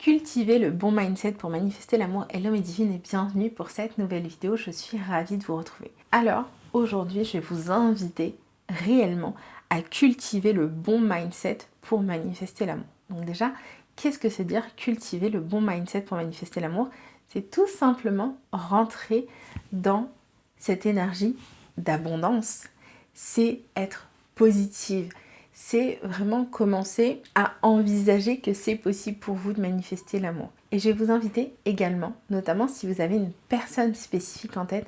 Cultiver le bon mindset pour manifester l'amour. Hello mes divines et bienvenue pour cette nouvelle vidéo, je suis ravie de vous retrouver. Alors, aujourd'hui, je vais vous inviter réellement à cultiver le bon mindset pour manifester l'amour. Donc déjà, qu'est-ce que c'est dire cultiver le bon mindset pour manifester l'amour? C'est tout simplement rentrer dans cette énergie d'abondance. C'est être positive. C'est vraiment commencer à envisager que c'est possible pour vous de manifester l'amour. Et je vais vous inviter également, notamment si vous avez une personne spécifique en tête,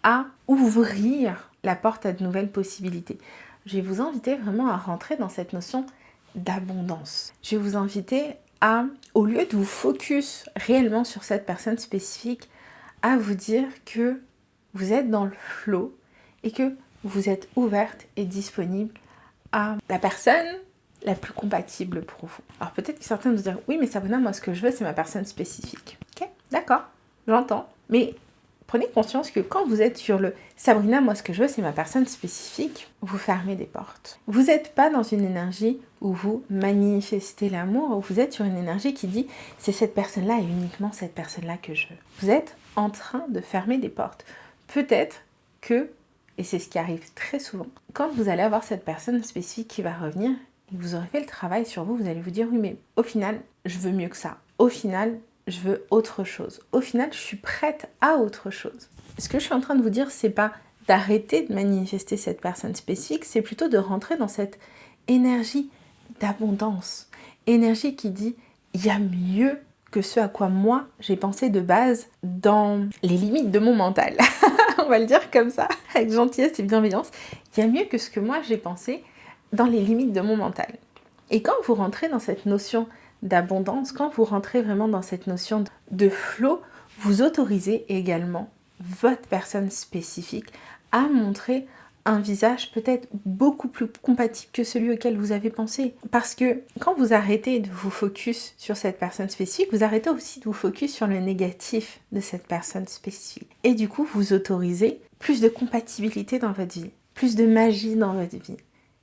à ouvrir la porte à de nouvelles possibilités. Je vais vous inviter vraiment à rentrer dans cette notion d'abondance. Je vais vous inviter à, au lieu de vous focus réellement sur cette personne spécifique, à vous dire que vous êtes dans le flow et que vous êtes ouverte et disponible à la personne la plus compatible pour vous. Alors peut-être que certains vont se dire oui mais Sabrina, moi ce que je veux c'est ma personne spécifique. Ok, d'accord, j'entends. Mais prenez conscience que quand vous êtes sur le Sabrina, moi ce que je veux c'est ma personne spécifique, vous fermez des portes. Vous n'êtes pas dans une énergie où vous manifestez l'amour, où vous êtes sur une énergie qui dit c'est cette personne-là et uniquement cette personne-là que je veux. Vous êtes en train de fermer des portes. Peut-être que, et c'est ce qui arrive très souvent, quand vous allez avoir cette personne spécifique qui va revenir et que vous aurez fait le travail sur vous, vous allez vous dire oui mais au final je veux mieux que ça. Au final je veux autre chose. Au final je suis prête à autre chose. Ce que je suis en train de vous dire c'est pas d'arrêter de manifester cette personne spécifique, c'est plutôt de rentrer dans cette énergie d'abondance. Énergie qui dit il y a mieux que ce à quoi moi j'ai pensé de base dans les limites de mon mental. On va le dire comme ça, avec gentillesse et bienveillance. Il y a mieux que ce que moi j'ai pensé dans les limites de mon mental. Et quand vous rentrez dans cette notion d'abondance, quand vous rentrez vraiment dans cette notion de flow, vous autorisez également votre personne spécifique à montrer un visage peut-être beaucoup plus compatible que celui auquel vous avez pensé. Parce que quand vous arrêtez de vous focus sur cette personne spécifique, vous arrêtez aussi de vous focus sur le négatif de cette personne spécifique. Et du coup, vous autorisez plus de compatibilité dans votre vie, plus de magie dans votre vie.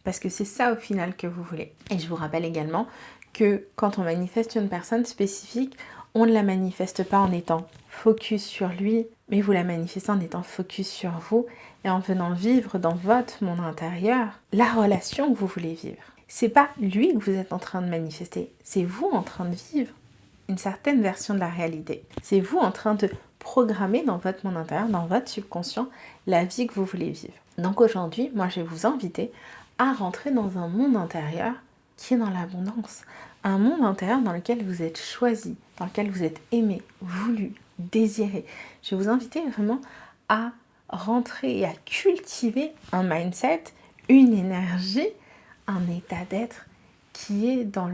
Parce que c'est ça au final que vous voulez. Et je vous rappelle également que quand on manifeste une personne spécifique, on ne la manifeste pas en étant focus sur lui, mais vous la manifestez en étant focus sur vous et en venant vivre dans votre monde intérieur la relation que vous voulez vivre. C'est pas lui que vous êtes en train de manifester, c'est vous en train de vivre une certaine version de la réalité. C'est vous en train de programmer dans votre monde intérieur, dans votre subconscient, la vie que vous voulez vivre. Donc aujourd'hui, moi je vais vous inviter à rentrer dans un monde intérieur qui est dans l'abondance. Un monde intérieur dans lequel vous êtes choisi, dans lequel vous êtes aimé, voulu, désiré. Je vais vous inviter vraiment à rentrer et à cultiver un mindset, une énergie, un état d'être qui est dans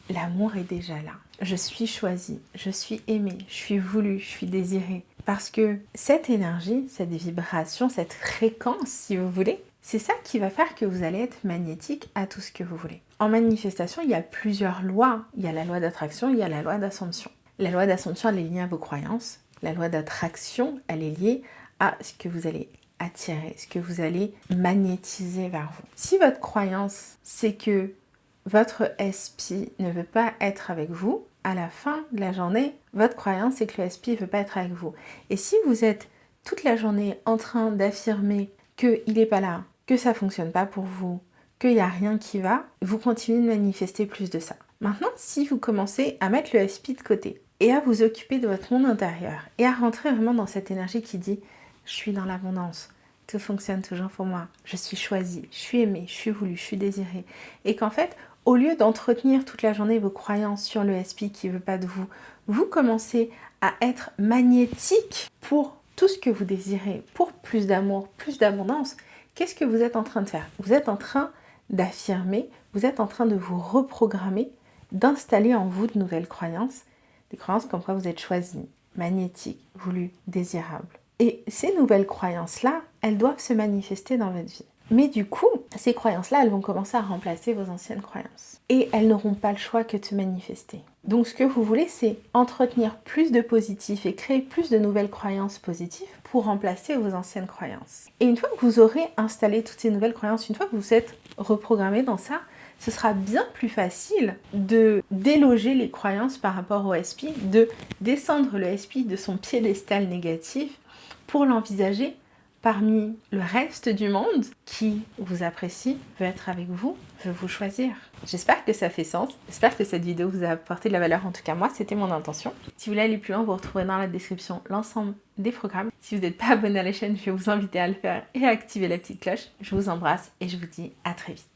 l'amour est déjà là. Je suis choisie, je suis aimée, je suis voulue, je suis désirée. Parce que cette énergie, cette vibration, cette fréquence, si vous voulez, c'est ça qui va faire que vous allez être magnétique à tout ce que vous voulez. En manifestation, il y a plusieurs lois. Il y a la loi d'attraction, il y a la loi d'assomption. La loi d'assomption, elle est liée à vos croyances. La loi d'attraction, elle est liée à ce que vous allez attirer, ce que vous allez magnétiser vers vous. Si votre croyance, c'est que votre SP ne veut pas être avec vous, à la fin de la journée, votre croyance, c'est que le SP ne veut pas être avec vous. Et si vous êtes toute la journée en train d'affirmer qu'il n'est pas là, que ça ne fonctionne pas pour vous, qu'il n'y a rien qui va, vous continuez de manifester plus de ça. Maintenant, si vous commencez à mettre le SP de côté et à vous occuper de votre monde intérieur et à rentrer vraiment dans cette énergie qui dit « je suis dans l'abondance », tout fonctionne toujours pour moi, je suis choisie, je suis aimée, je suis voulue, je suis désirée. Et qu'en fait, au lieu d'entretenir toute la journée vos croyances sur le SP qui ne veut pas de vous, vous commencez à être magnétique pour tout ce que vous désirez, pour plus d'amour, plus d'abondance. Qu'est-ce que vous êtes en train de faire? Vous êtes en train d'affirmer, vous êtes en train de vous reprogrammer, d'installer en vous de nouvelles croyances, des croyances comme quoi vous êtes choisi, magnétique, voulu, désirable. Et ces nouvelles croyances-là, elles doivent se manifester dans votre vie. Mais du coup, ces croyances-là, elles vont commencer à remplacer vos anciennes croyances. Et elles n'auront pas le choix que de se manifester. Donc ce que vous voulez, c'est entretenir plus de positif et créer plus de nouvelles croyances positives pour remplacer vos anciennes croyances. Et une fois que vous aurez installé toutes ces nouvelles croyances, une fois que vous êtes reprogrammé dans ça, ce sera bien plus facile de déloger les croyances par rapport au SP, de descendre le SP de son piédestal négatif pour l'envisager parmi le reste du monde qui vous apprécie, veut être avec vous, veut vous choisir. J'espère que ça fait sens, j'espère que cette vidéo vous a apporté de la valeur, en tout cas moi c'était mon intention. Si vous voulez aller plus loin, vous retrouverez dans la description l'ensemble des programmes. Si vous n'êtes pas abonné à la chaîne, je vais vous inviter à le faire et à activer la petite cloche. Je vous embrasse et je vous dis à très vite.